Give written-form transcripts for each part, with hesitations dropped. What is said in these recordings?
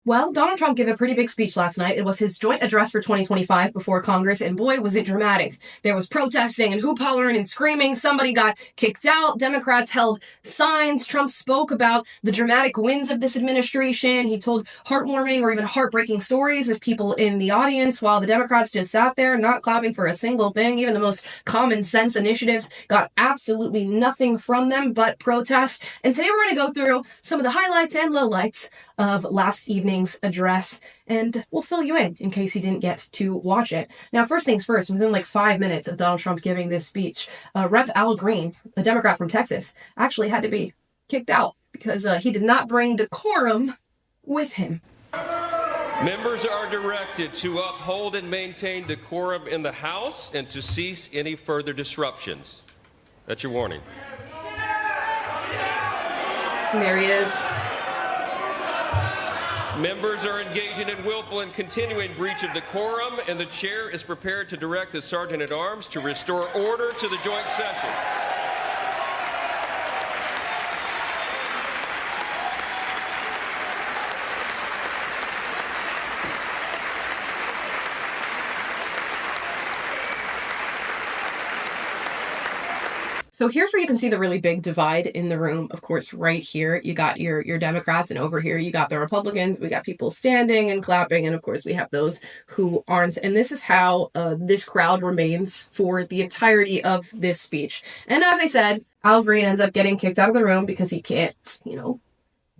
Well, Donald Trump gave a pretty big speech last night. It was his joint address for 2025 before Congress, and boy, was it dramatic. There was protesting and hoop hollering and screaming. Somebody got kicked out. Democrats held signs. Trump spoke about the dramatic wins of this administration. He told heartwarming or even heartbreaking stories of people in the audience, while the Democrats just sat there not clapping for a single thing. Even the most common sense initiatives got absolutely nothing from them but protest. And today we're going to go through some of the highlights and lowlights of last evening's address, and we'll fill you in case you didn't get to watch it. Now, first things first, within like 5 minutes of Donald Trump giving this speech, Rep. Al Green, a Democrat from Texas, actually had to be kicked out because he did not bring decorum with him. Members are directed to uphold and maintain decorum in the House and to cease any further disruptions. That's your warning. And there he is. Members are engaging in willful and continuing breach of decorum, and the chair is prepared to direct the Sergeant-at-Arms to restore order to the joint session. So here's where you can see the really big divide in the room. Of course, right here, you got your Democrats, and over here, you got the Republicans. We got people standing and clapping, and of course, we have those who aren't. And this is how this crowd remains for the entirety of this speech. And as I said, Al Green ends up getting kicked out of the room because he can't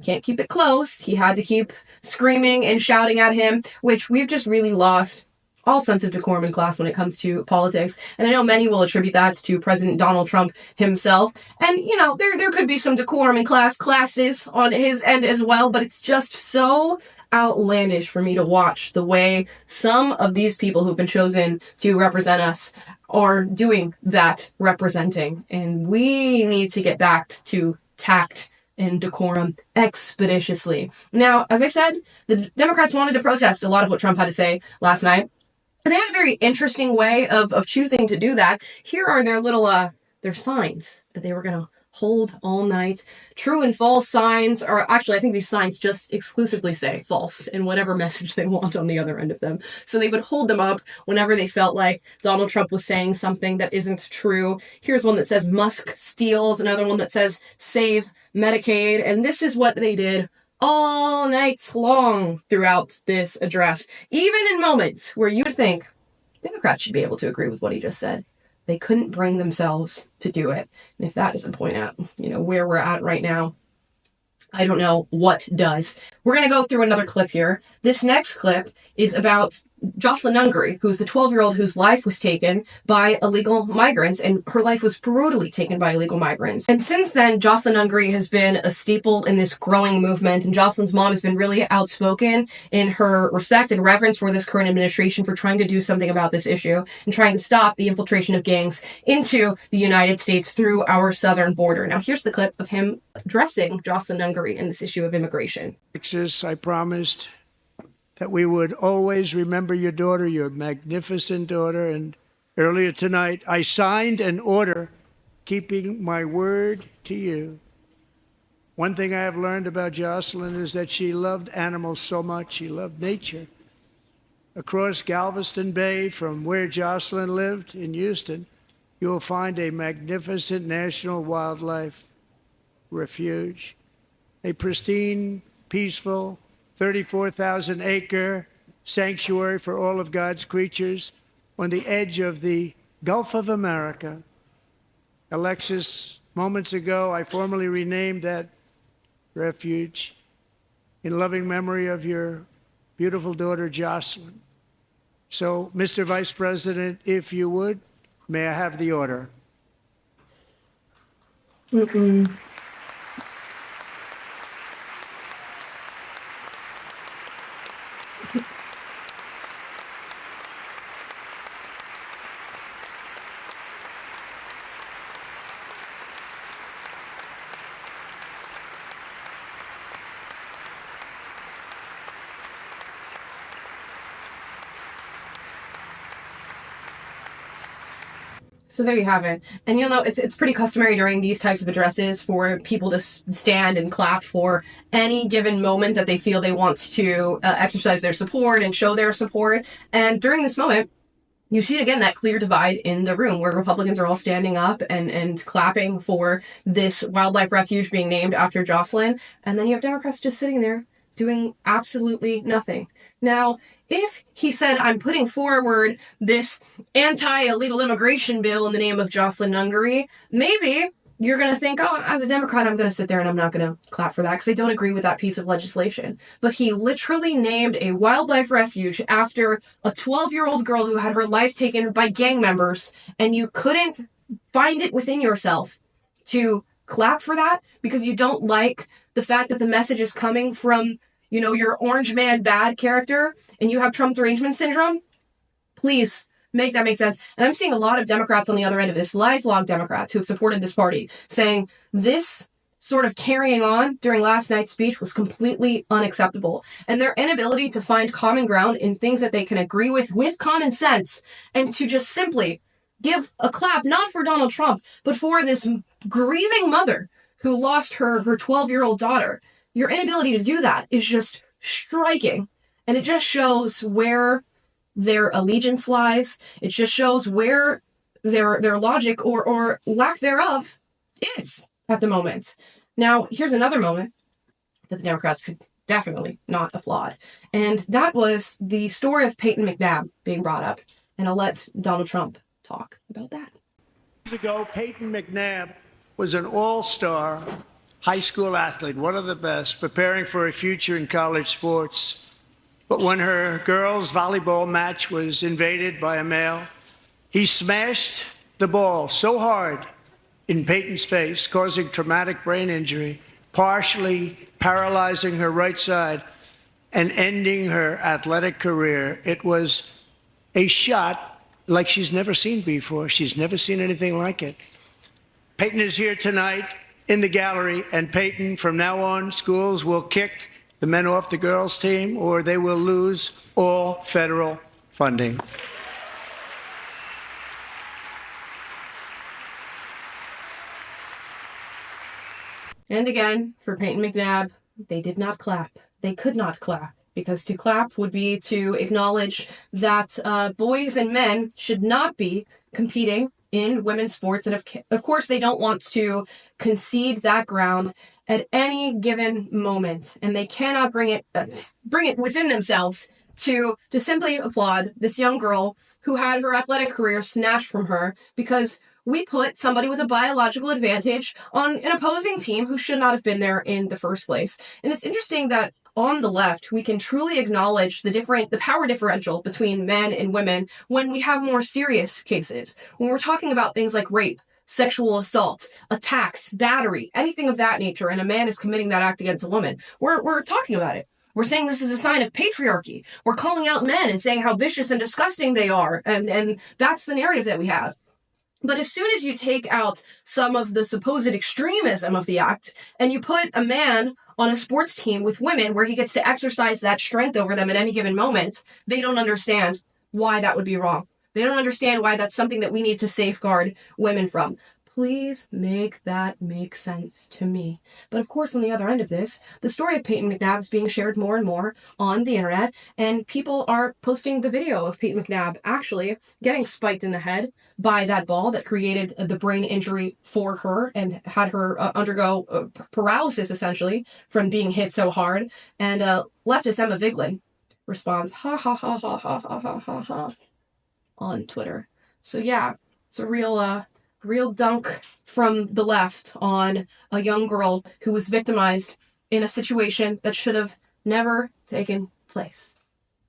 keep it close. He had to keep screaming and shouting at him, which we've just really lost all sense of decorum and class when it comes to politics. And I know many will attribute that to President Donald Trump himself. And, there could be some decorum and classes on his end as well, but it's just so outlandish for me to watch the way some of these people who've been chosen to represent us are doing that representing. And we need to get back to tact and decorum expeditiously. Now, as I said, the Democrats wanted to protest a lot of what Trump had to say last night. And they had a very interesting way of choosing to do that. Here are their little, their signs that they were going to hold all night. True and false signs, or actually I think these signs just exclusively say false in whatever message they want on the other end of them. So they would hold them up whenever they felt like Donald Trump was saying something that isn't true. Here's one that says Musk steals, another one that says save Medicaid. And this is what they did all night long throughout this address, even in moments where you would think Democrats should be able to agree with what he just said. They couldn't bring themselves to do it. And if that doesn't point out, where we're at right now, I don't know what does. We're going to go through another clip here. This next clip is about Joselyn, who's the 12-year-old whose life was taken by illegal migrants, and her life was brutally taken by illegal migrants. And since then, Joselyn has been a staple in this growing movement, and Joselyn's mom has been really outspoken in her respect and reverence for this current administration for trying to do something about this issue and trying to stop the infiltration of gangs into the United States through our southern border. Now, here's the clip of him addressing Joselyn in this issue of immigration. Texas, I promised that we would always remember your daughter, your magnificent daughter. And earlier tonight, I signed an order keeping my word to you. One thing I have learned about Joselyn is that she loved animals so much. She loved nature. Across Galveston Bay, from where Joselyn lived in Houston, you will find a magnificent national wildlife refuge, a pristine, peaceful, 34,000-acre sanctuary for all of God's creatures on the edge of the Gulf of America. Alexis, moments ago, I formally renamed that refuge in loving memory of your beautiful daughter, Joselyn. So, Mr. Vice President, if you would, may I have the order? So there you have it. And you'll know it's pretty customary during these types of addresses for people to stand and clap for any given moment that they feel they want to exercise their support and show their support. And during this moment, you see again that clear divide in the room where Republicans are all standing up and clapping for this wildlife refuge being named after Joselyn. And then you have Democrats just sitting there doing absolutely nothing. Now, if he said, I'm putting forward this anti-illegal immigration bill in the name of Joselyn Nungaray, maybe you're going to think, oh, as a Democrat, I'm going to sit there and I'm not going to clap for that because I don't agree with that piece of legislation. But he literally named a wildlife refuge after a 12-year-old girl who had her life taken by gang members, and you couldn't find it within yourself to clap for that because you don't like the fact that the message is coming from, you know, your orange man bad character and you have Trump derangement syndrome. Please make that make sense. And I'm seeing a lot of Democrats on the other end of this, lifelong Democrats who have supported this party, saying this sort of carrying on during last night's speech was completely unacceptable. And their inability to find common ground in things that they can agree with common sense, and to just simply give a clap, not for Donald Trump, but for this grieving mother who lost her 12-year-old daughter. Your inability to do that is just striking. And it just shows where their allegiance lies. It just shows where their logic or lack thereof is at the moment. Now, here's another moment that the Democrats could definitely not applaud. And that was the story of Payton McNabb being brought up. And I'll let Donald Trump talk about that. Years ago, Payton McNabb was an all-star high school athlete, one of the best, preparing for a future in college sports. But when her girls' volleyball match was invaded by a male, he smashed the ball so hard in Payton's face, causing traumatic brain injury, partially paralyzing her right side and ending her athletic career. It was a shot like she's never seen before. She's never seen anything like it. Payton is here tonight in the gallery, and Payton, from now on, schools will kick the men off the girls' team, or they will lose all federal funding. And again, for Payton McNabb, they did not clap. They could not clap, because to clap would be to acknowledge that boys and men should not be competing in women's sports. And of course, they don't want to concede that ground at any given moment. And they cannot bring it within themselves to simply applaud this young girl who had her athletic career snatched from her because we put somebody with a biological advantage on an opposing team who should not have been there in the first place. And it's interesting that on the left, we can truly acknowledge the power differential between men and women when we have more serious cases. When we're talking about things like rape, sexual assault, attacks, battery, anything of that nature, and a man is committing that act against a woman, we're talking about it. We're saying this is a sign of patriarchy. We're calling out men and saying how vicious and disgusting they are, and that's the narrative that we have. But as soon as you take out some of the supposed extremism of the act and you put a man on a sports team with women where he gets to exercise that strength over them at any given moment, they don't understand why that would be wrong. They don't understand why that's something that we need to safeguard women from. Please make that make sense to me. But of course, on the other end of this, the story of Payton McNabb is being shared more and more on the internet, and people are posting the video of Payton McNabb actually getting spiked in the head by that ball that created the brain injury for her and had her undergo paralysis, essentially, from being hit so hard. And leftist Emma Vigeland responds, ha ha ha ha ha ha ha ha ha, on Twitter. So yeah, it's a real dunk from the left on a young girl who was victimized in a situation that should have never taken place.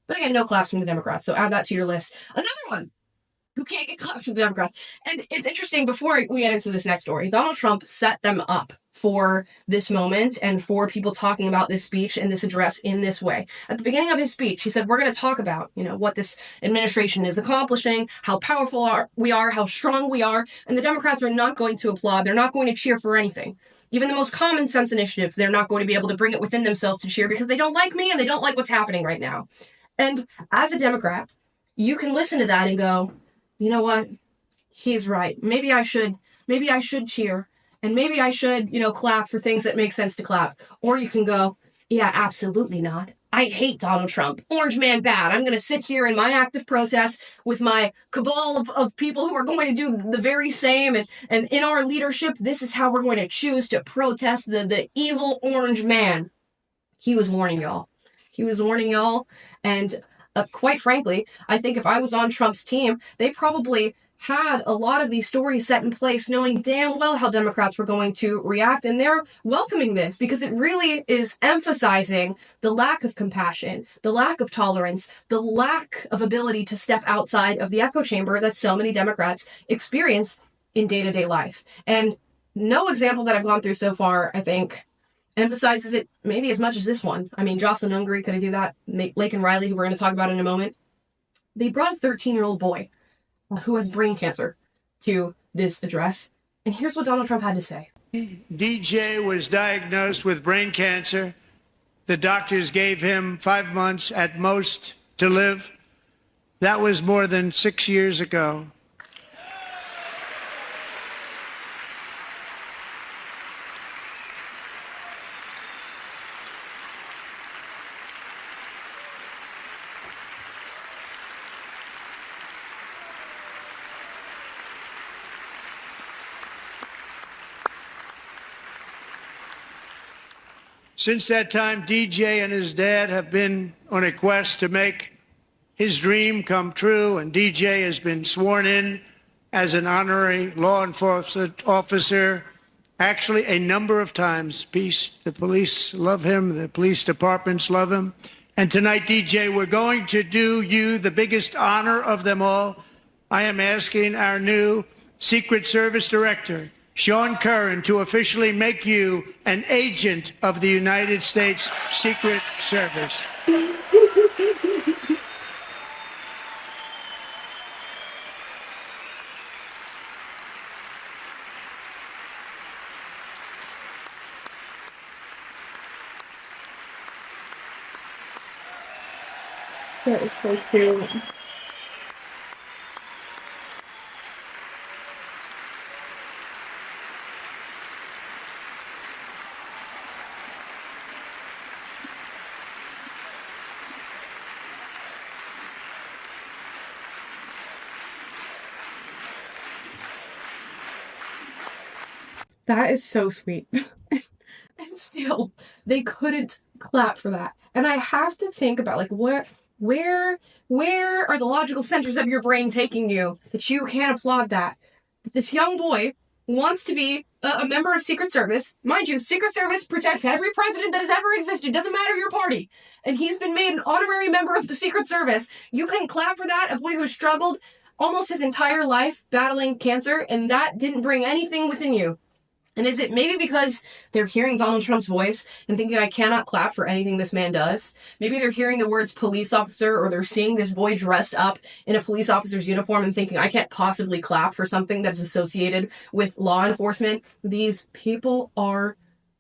But again, no claps from the Democrats, so add that to your list. Another one who can't get claps from the Democrats. And it's interesting, before we get into this next story, Donald Trump set them up for this moment and for people talking about this speech and this address in this way. At the beginning of his speech, he said, we're going to talk about, what this administration is accomplishing, how powerful we are, how strong we are, and the Democrats are not going to applaud. They're not going to cheer for anything. Even the most common sense initiatives, they're not going to be able to bring it within themselves to cheer because they don't like me and they don't like what's happening right now. And as a Democrat, you can listen to that and go, you know what? he's right. Maybe I should cheer. And maybe I should, clap for things that make sense to clap. Or you can go, yeah, absolutely not. I hate Donald Trump. Orange man bad. I'm going to sit here in my active protest with my cabal of people who are going to do the very same. And in our leadership, this is how we're going to choose to protest the evil orange man. He was warning y'all. He was warning y'all. And quite frankly, I think if I was on Trump's team, they probably had a lot of these stories set in place knowing damn well how Democrats were going to react, and they're welcoming this because it really is emphasizing the lack of compassion, the lack of tolerance, the lack of ability to step outside of the echo chamber that so many Democrats experience in day-to-day life. And no example that I've gone through so far, I think, emphasizes it maybe as much as this one. I mean, Joselyn Hungary could do that. Lake and Riley, who we're going to talk about in a moment, they brought a 13-year-old boy who has brain cancer to this address. And here's what Donald Trump had to say. DJ was diagnosed with brain cancer. The doctors gave him 5 months at most to live. That was more than 6 years ago. Since that time, DJ and his dad have been on a quest to make his dream come true, and DJ has been sworn in as an honorary law enforcement officer, actually a number of times. The police love him, the police departments love him. And tonight, DJ, we're going to do you the biggest honor of them all. I am asking our new Secret Service Director, Sean Curran, to officially make you an agent of the United States Secret Service. That is so cute. That is so sweet. And still, they couldn't clap for that. And I have to think about, like, where are the logical centers of your brain taking you that you can't applaud that? This young boy wants to be a member of Secret Service. Mind you, Secret Service protects every president that has ever existed. Doesn't matter your party. And he's been made an honorary member of the Secret Service. You can clap for that, a boy who struggled almost his entire life battling cancer, and that didn't bring anything within you. And is it maybe because they're hearing Donald Trump's voice and thinking, I cannot clap for anything this man does? Maybe they're hearing the words police officer, or they're seeing this boy dressed up in a police officer's uniform and thinking, I can't possibly clap for something that's associated with law enforcement. These people are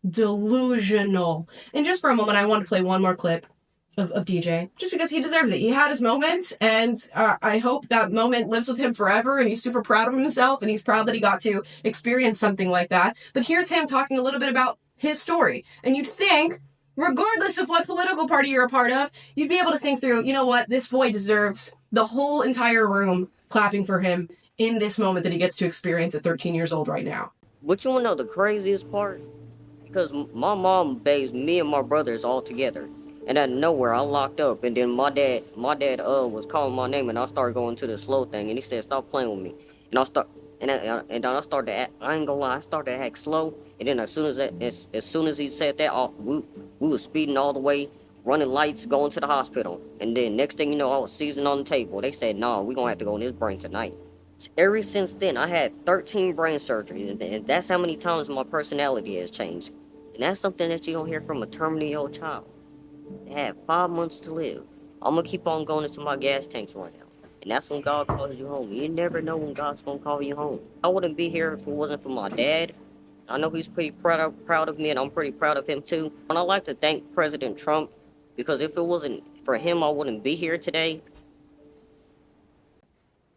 delusional. And just for a moment, I want to play one more clip of DJ, just because he deserves it. He had his moments, and I hope that moment lives with him forever, and he's super proud of himself, and he's proud that he got to experience something like that. But here's him talking a little bit about his story. And you'd think, regardless of what political party you're a part of, you'd be able to think through, you know what, this boy deserves the whole entire room clapping for him in this moment that he gets to experience at 13 years old right now. But you wanna know the craziest part? Because my mom bathes me and my brothers all together. And out of nowhere, I locked up, and then my dad was calling my name, and I started going to the slow thing, and he said, "Stop playing with me." And I started to act, I ain't gonna lie, I started to act slow, and then as soon as he said that, we was speeding all the way, running lights, going to the hospital, and then next thing you know, I was seizing on the table. They said, "No, we gonna have to go in his brain tonight." Ever since then, I had 13 brain surgeries, and that's how many times my personality has changed, and that's something that you don't hear from a terminally ill child. They had 5 months to live. I'm gonna keep on going until my gas tanks run out. And that's when God calls you home. You never know when God's gonna call you home. I wouldn't be here if it wasn't for my dad. I know he's pretty proud of me, and I'm pretty proud of him too. And I'd like to thank President Trump, because if it wasn't for him, I wouldn't be here today.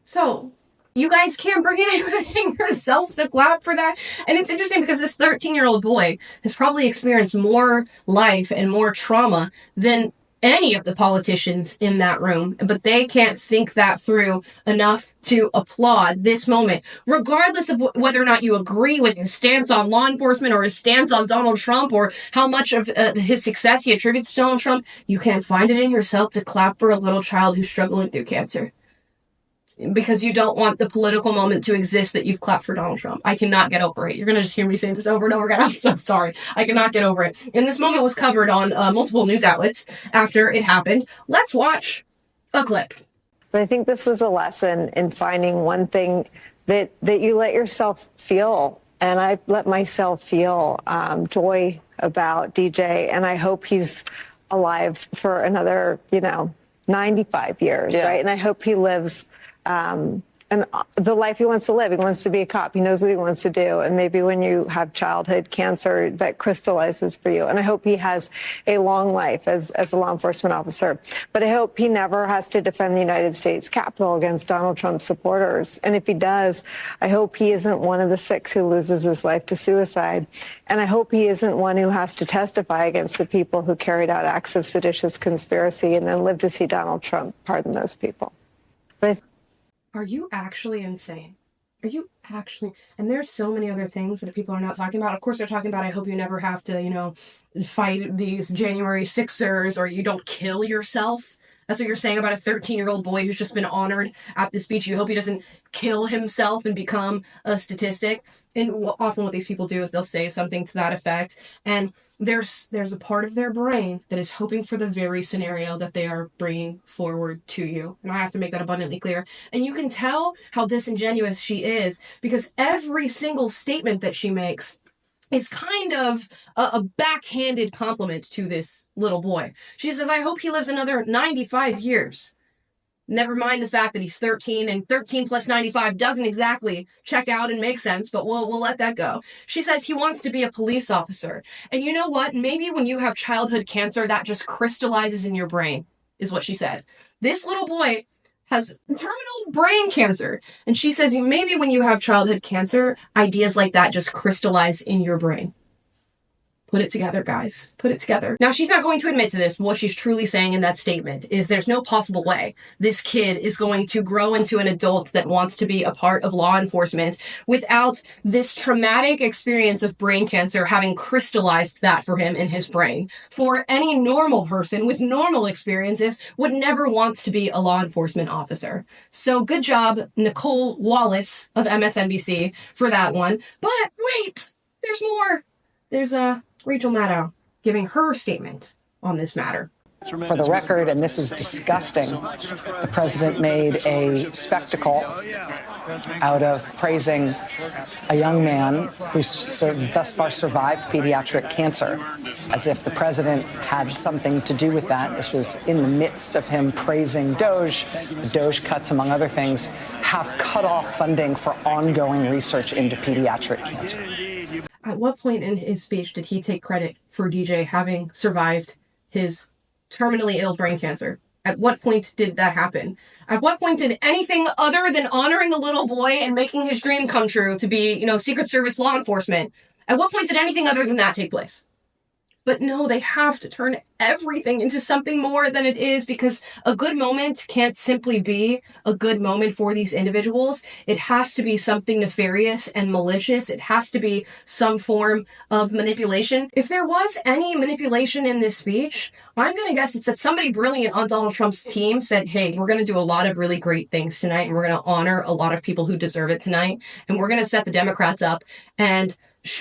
So, You guys can't bring anything yourselves to clap for that. And it's interesting because this 13-year-old boy has probably experienced more life and more trauma than any of the politicians in that room, but they can't think that through enough to applaud this moment, regardless of whether or not you agree with his stance on law enforcement or his stance on Donald Trump or how much of his success he attributes to Donald Trump. You can't find it in yourself to clap for a little child who's struggling through cancer because you don't want the political moment to exist that you've clapped for Donald Trump. I cannot get over it. You're going to just hear me say this over and over again. I'm so sorry. I cannot get over it. And this moment was covered on multiple news outlets after it happened. Let's watch a clip. But I think this was a lesson in finding one thing that you let yourself feel. And I let myself feel joy about DJ. And I hope he's alive for another, 95 years, right? And I hope he lives and the life he wants to live. He wants to be a cop. He knows what he wants to do. And maybe when you have childhood cancer, that crystallizes for you. And I hope he has a long life as a law enforcement officer. But I hope he never has to defend the United States Capitol against Donald Trump supporters. And if he does, I hope he isn't one of the 6 who loses his life to suicide. And I hope he isn't one who has to testify against the people who carried out acts of seditious conspiracy and then live to see Donald Trump pardon those people. But Are you actually insane? Are you actually? And there's so many other things that people are not talking about. Of course, they're talking about, I hope you never have to, fight these January 6ers or you don't kill yourself. That's what you're saying about a 13-year-old boy who's just been honored at the speech. You hope he doesn't kill himself and become a statistic. And often what these people do is they'll say something to that effect. And there's a part of their brain that is hoping for the very scenario that they are bringing forward to you. And I have to make that abundantly clear. And you can tell how disingenuous she is because every single statement that she makes is kind of a backhanded compliment to this little boy. She says, I hope he lives another 95 years. Never mind the fact that he's 13, and 13 plus 95 doesn't exactly check out and make sense, but we'll let that go. She says he wants to be a police officer. And you know what? Maybe when you have childhood cancer, that just crystallizes in your brain, is what she said. This little boy has terminal brain cancer. And she says maybe when you have childhood cancer, ideas like that just crystallize in your brain. Put it together, guys. Put it together. Now, she's not going to admit to this, but what she's truly saying in that statement is there's no possible way this kid is going to grow into an adult that wants to be a part of law enforcement without this traumatic experience of brain cancer having crystallized that for him in his brain. For any normal person with normal experiences would never want to be a law enforcement officer. So good job, Nicole Wallace of MSNBC, for that one. But wait, there's more. There's Rachel Maddow giving her statement on this matter. For the record, and this is disgusting, the president made a spectacle out of praising a young man who thus far survived pediatric cancer, as if the president had something to do with that. This was in the midst of him praising Doge. The Doge cuts, among other things, have cut off funding for ongoing research into pediatric cancer. At what point in his speech did he take credit for DJ having survived his terminally ill brain cancer? At what point did that happen? At what point did anything other than honoring a little boy and making his dream come true to be, Secret Service law enforcement, at what point did anything other than that take place? But no, they have to turn everything into something more than it is because a good moment can't simply be a good moment for these individuals. It has to be something nefarious and malicious. It has to be some form of manipulation. If there was any manipulation in this speech, I'm going to guess it's that somebody brilliant on Donald Trump's team said, hey, we're going to do a lot of really great things tonight, and we're going to honor a lot of people who deserve it tonight, and we're going to set the Democrats up and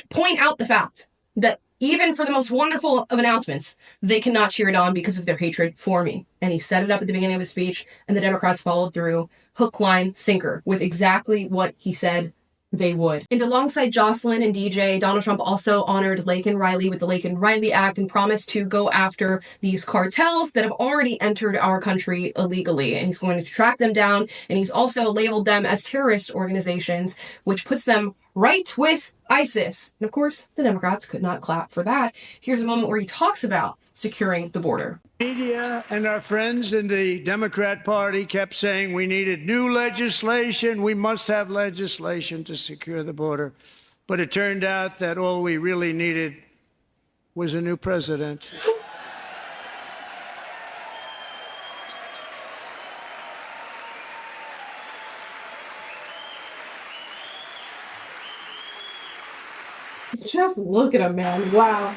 point out the fact that even for the most wonderful of announcements, they cannot cheer it on because of their hatred for me. And he set it up at the beginning of his speech, and the Democrats followed through hook, line, sinker with exactly what he said they would. And alongside Joselyn and DJ, Donald Trump also honored Laken Riley with the Laken Riley Act and promised to go after these cartels that have already entered our country illegally. And he's going to track them down. And he's also labeled them as terrorist organizations, which puts them right with ISIS. And of course, the Democrats could not clap for that. Here's a moment where he talks about securing the border. Media and our friends in the Democrat Party kept saying we needed new legislation. We must have legislation to secure the border. But it turned out that all we really needed was a new president. Just look at him, man. Wow.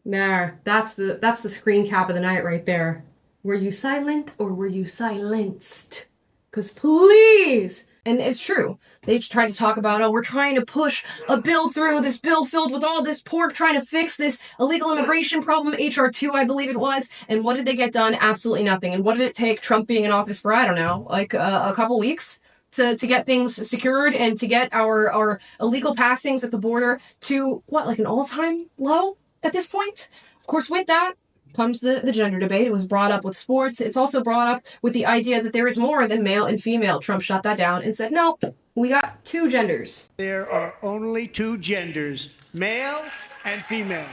There, that's the screen cap of the night right there. Were you silent or were you silenced? Because please, and it's true. They try to talk about, oh, we're trying to push a bill through, this bill filled with all this pork, trying to fix this illegal immigration problem, HR 2, I believe it was. And what did they get done? Absolutely nothing. And what did it take Trump being in office for, I don't know, like a couple weeks to get things secured and to get our illegal passings at the border to, what, like an all-time low at this point? Of course, with that comes the gender debate. It was brought up with sports. It's also brought up with the idea that there is more than male and female. Trump shut that down and said, no, we got two genders. There are only two genders, male and female.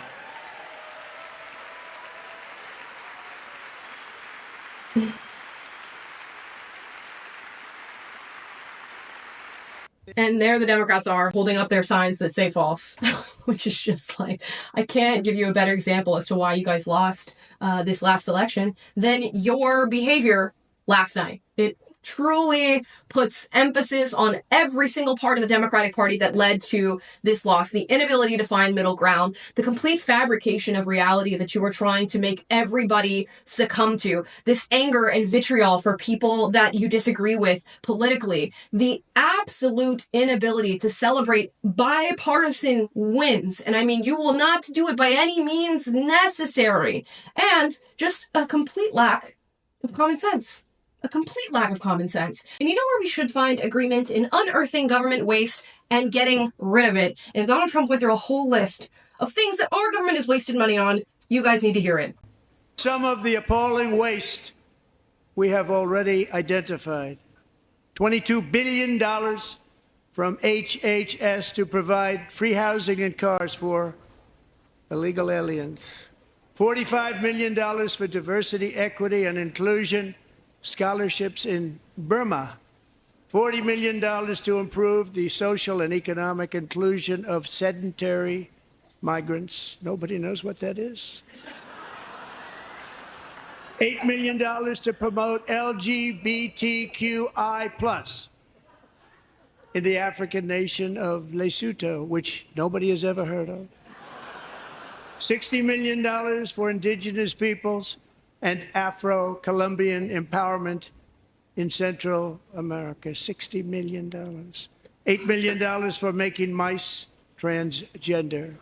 And there the Democrats are holding up their signs that say false, which is just like, I can't give you a better example as to why you guys lost this last election than your behavior last night. It truly puts emphasis on every single part of the Democratic Party that led to this loss, the inability to find middle ground, the complete fabrication of reality that you were trying to make everybody succumb to, this anger and vitriol for people that you disagree with politically, the absolute inability to celebrate bipartisan wins. And I mean, you will not do it by any means necessary. And just a complete lack of common sense. A complete lack of common sense. And you know where we should find agreement? In unearthing government waste and getting rid of it. And Donald Trump went through a whole list of things that our government has wasted money on. You guys need to hear it. Some of the appalling waste we have already identified. $22 billion from HHS to provide free housing and cars for illegal aliens. $45 million for diversity, equity, and inclusion scholarships in Burma. $40 million to improve the social and economic inclusion of sedentary migrants. Nobody knows what that is. $8 million to promote LGBTQI+ in the African nation of Lesotho, which nobody has ever heard of. $60 million for indigenous peoples and Afro-Colombian empowerment in Central America. $60 million. $8 million for making mice transgender.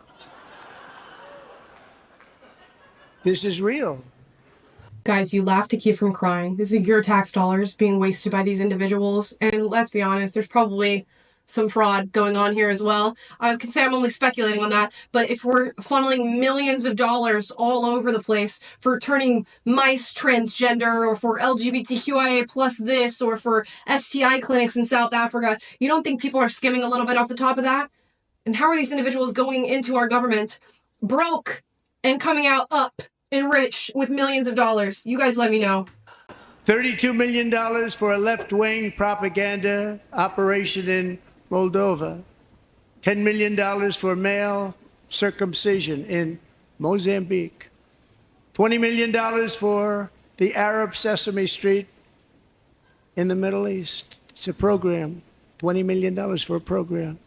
This is real. Guys, you laugh to keep from crying. This is your tax dollars being wasted by these individuals. And let's be honest, there's probably some fraud going on here as well. I can say I'm only speculating on that, but if we're funneling millions of dollars all over the place for turning mice transgender or for LGBTQIA plus this or for STI clinics in South Africa, you don't think people are skimming a little bit off the top of that? And how are these individuals going into our government broke and coming out up and rich with millions of dollars? You guys let me know. $32 million for a left-wing propaganda operation in Moldova. $10 million for male circumcision in Mozambique. $20 million for the Arab Sesame Street in the Middle East. It's a program. $20 million for a program.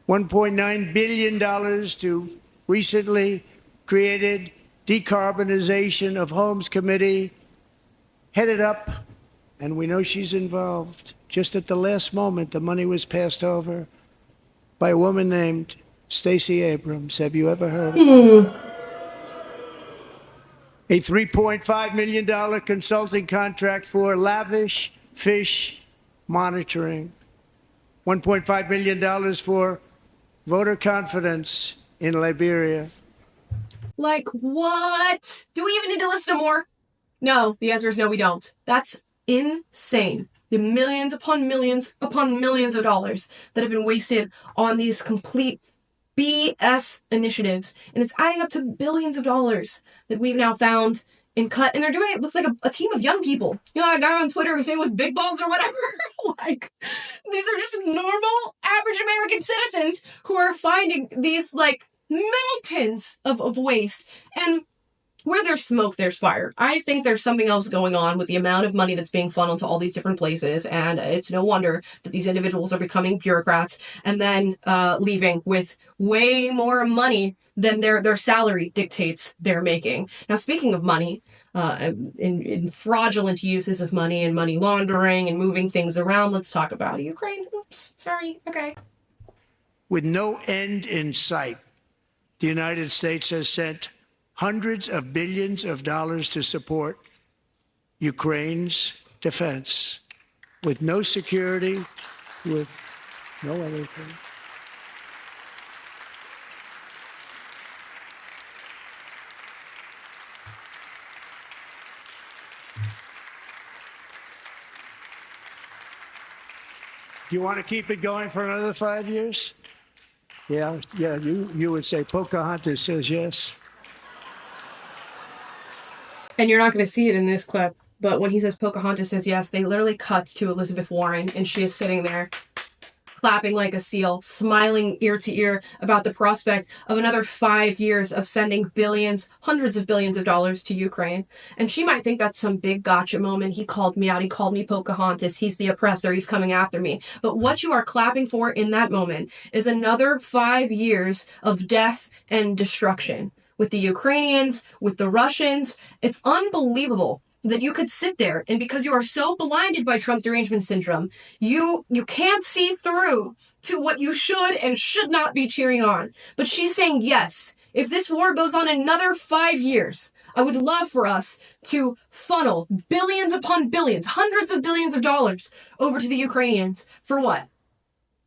$1.9 billion to recently created Decarbonization of Homes Committee, headed up, and we know she's involved. Just at the last moment, the money was passed over by a woman named Stacey Abrams. Have you ever heard of her? A $3.5 million consulting contract for lavish fish monitoring. $1.5 million for voter confidence in Liberia. Like, what? Do we even need to listen to more? No, the answer is no, we don't. That's insane. The millions upon millions upon millions of dollars that have been wasted on these complete BS initiatives. And it's adding up to billions of dollars that we've now found in cut. And they're doing it with like a team of young people. You know, that guy on Twitter whose name was Big Balls or whatever? Like, these are just normal, average American citizens who are finding these like mountains of waste. And where there's smoke, there's fire. I think there's something else going on with the amount of money that's being funneled to all these different places, and it's no wonder that these individuals are becoming bureaucrats and then leaving with way more money than their salary dictates they're making. Now, speaking of money, in fraudulent uses of money and money laundering and moving things around, let's talk about Ukraine. Oops, sorry. Okay. With no end in sight, the United States has sent hundreds of billions of dollars to support Ukraine's defense, with no security, with no anything. Do you want to keep it going for another 5 years? Yeah, you would say Pocahontas says yes. And you're not going to see it in this clip, but when he says Pocahontas says yes, they literally cut to Elizabeth Warren, and she is sitting there clapping like a seal, smiling ear to ear about the prospect of another 5 years of sending billions, hundreds of billions of dollars to Ukraine. And she might think that's some big gotcha moment. He called me out. He called me Pocahontas. He's the oppressor. He's coming after me. But what you are clapping for in that moment is another 5 years of death and destruction. With the Ukrainians, with the Russians, it's unbelievable that you could sit there and because you are so blinded by Trump derangement syndrome, you can't see through to what you should and should not be cheering on. But she's saying, yes, if this war goes on another 5 years, I would love for us to funnel billions upon billions, hundreds of billions of dollars over to the Ukrainians. For what?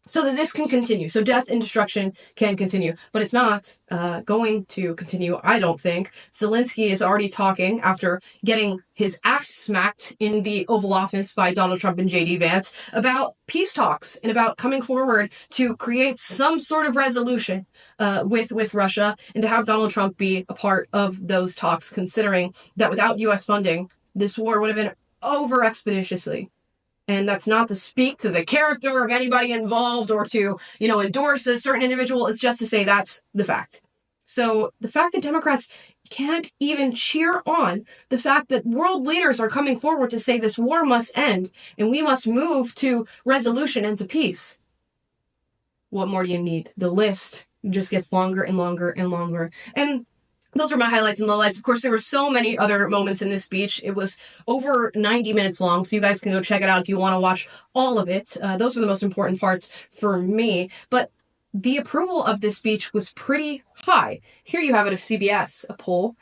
So that this can continue. So death and destruction can continue. But it's not going to continue, I don't think. Zelensky is already talking after getting his ass smacked in the Oval Office by Donald Trump and J.D. Vance about peace talks and about coming forward to create some sort of resolution with Russia and to have Donald Trump be a part of those talks, considering that without U.S. funding, this war would have been over expeditiously. And that's not to speak to the character of anybody involved or to, endorse a certain individual. It's just to say that's the fact. So the fact that Democrats can't even cheer on the fact that world leaders are coming forward to say this war must end and we must move to resolution and to peace. What more do you need? The list just gets longer and longer and longer. And those were my highlights and lowlights. Of course, there were so many other moments in this speech. It was over 90 minutes long, so you guys can go check it out if you want to watch all of it. Those were the most important parts for me. But the approval of this speech was pretty high. Here you have it of CBS, a poll.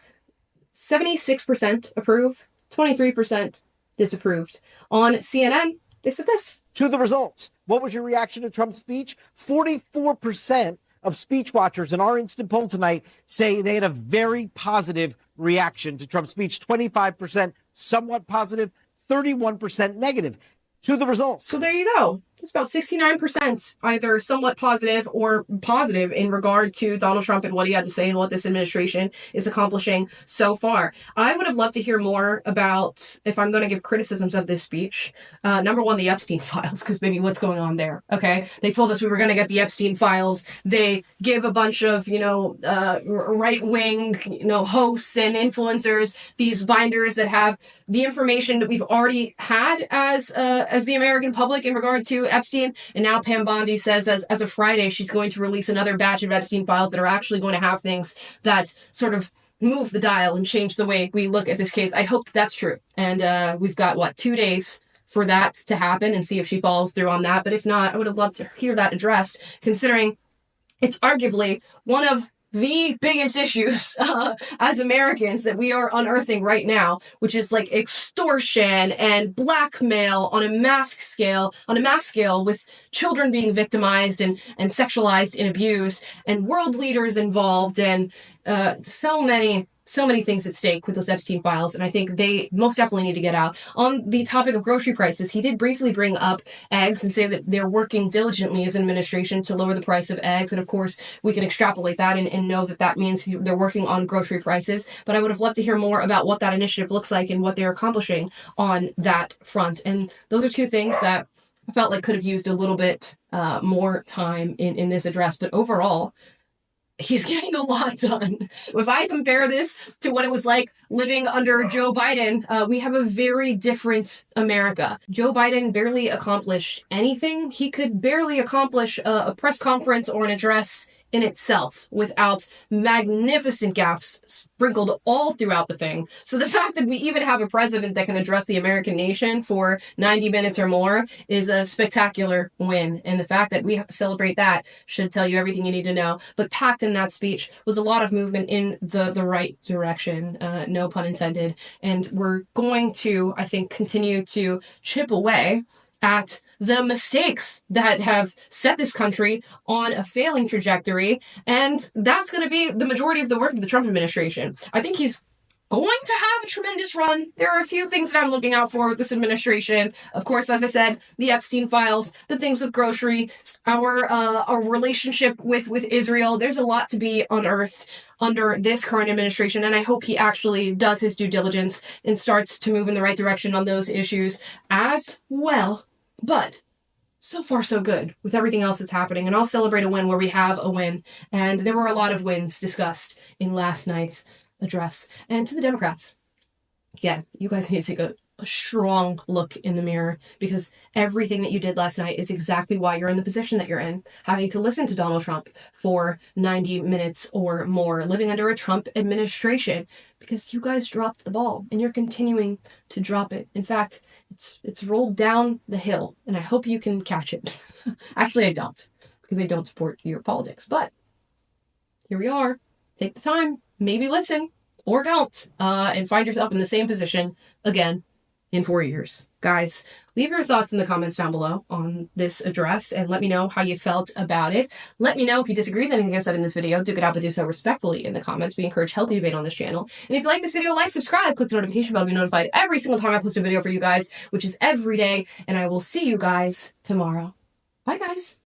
76% approve, 23% disapproved. On CNN, they said this. To the results. What was your reaction to Trump's speech? 44% of speech watchers in our instant poll tonight say they had a very positive reaction to Trump's speech. 25% somewhat positive, 31% negative. To the results. So there you go. It's about 69% either somewhat positive or positive in regard to Donald Trump and what he had to say and what this administration is accomplishing so far. I would have loved to hear more about, if I'm going to give criticisms of this speech, number one, the Epstein files, because maybe what's going on there, okay? They told us we were going to get the Epstein files. They give a bunch of, right-wing, hosts and influencers these binders that have the information that we've already had as the American public in regard to Epstein. And now Pam Bondi says as of Friday, she's going to release another batch of Epstein files that are actually going to have things that sort of move the dial and change the way we look at this case. I hope that's true. And we've got, 2 days for that to happen and see if she follows through on that. But if not, I would have loved to hear that addressed, considering it's arguably one of the biggest issues as Americans that we are unearthing right now, which is like extortion and blackmail on a mass scale with children being victimized and sexualized and abused and world leaders involved and so many so many things at stake with those Epstein files, and I think they most definitely need to get out. On the topic of grocery prices, he did briefly bring up eggs and say that they're working diligently as an administration to lower the price of eggs, and of course, we can extrapolate that and know that that means they're working on grocery prices, but I would have loved to hear more about what that initiative looks like and what they're accomplishing on that front. And those are two things that I felt like could have used a little bit more time in this address, but overall, he's getting a lot done. If I compare this to what it was like living under Joe Biden, we have a very different America. Joe Biden barely accomplished anything. He could barely accomplish a press conference or an address in itself without magnificent gaffes sprinkled all throughout the thing. So the fact that we even have a president that can address the American nation for 90 minutes or more is a spectacular win. And the fact that we have to celebrate that should tell you everything you need to know. But packed in that speech was a lot of movement in the right direction, no pun intended. And we're going to, I think, continue to chip away at the mistakes that have set this country on a failing trajectory. And that's going to be the majority of the work of the Trump administration. I think he's going to have a tremendous run. There are a few things that I'm looking out for with this administration. Of course, as I said, the Epstein files, the things with grocery, our relationship with Israel. There's a lot to be unearthed under this current administration, and I hope he actually does his due diligence and starts to move in the right direction on those issues as well. But so far, so good with everything else that's happening. And I'll celebrate a win where we have a win. And there were a lot of wins discussed in last night's address. And to the Democrats, again, you guys need to take a strong look in the mirror, because everything that you did last night is exactly why you're in the position that you're in, having to listen to Donald Trump for 90 minutes or more, living under a Trump administration, because you guys dropped the ball and you're continuing to drop it. In fact, it's rolled down the hill, and I hope you can catch it. Actually, I don't, because I don't support your politics, but here we are. Take the time, maybe listen, or don't, and find yourself in the same position again in 4 years. Guys, leave your thoughts in the comments down below on this address and let me know how you felt about it. Let me know if you disagree with anything I said in this video. Duke it out, but do so respectfully in the comments. We encourage healthy debate on this channel. And if you like this video, like, subscribe, click the notification bell to be notified every single time I post a video for you guys, which is every day. And I will see you guys tomorrow. Bye, guys.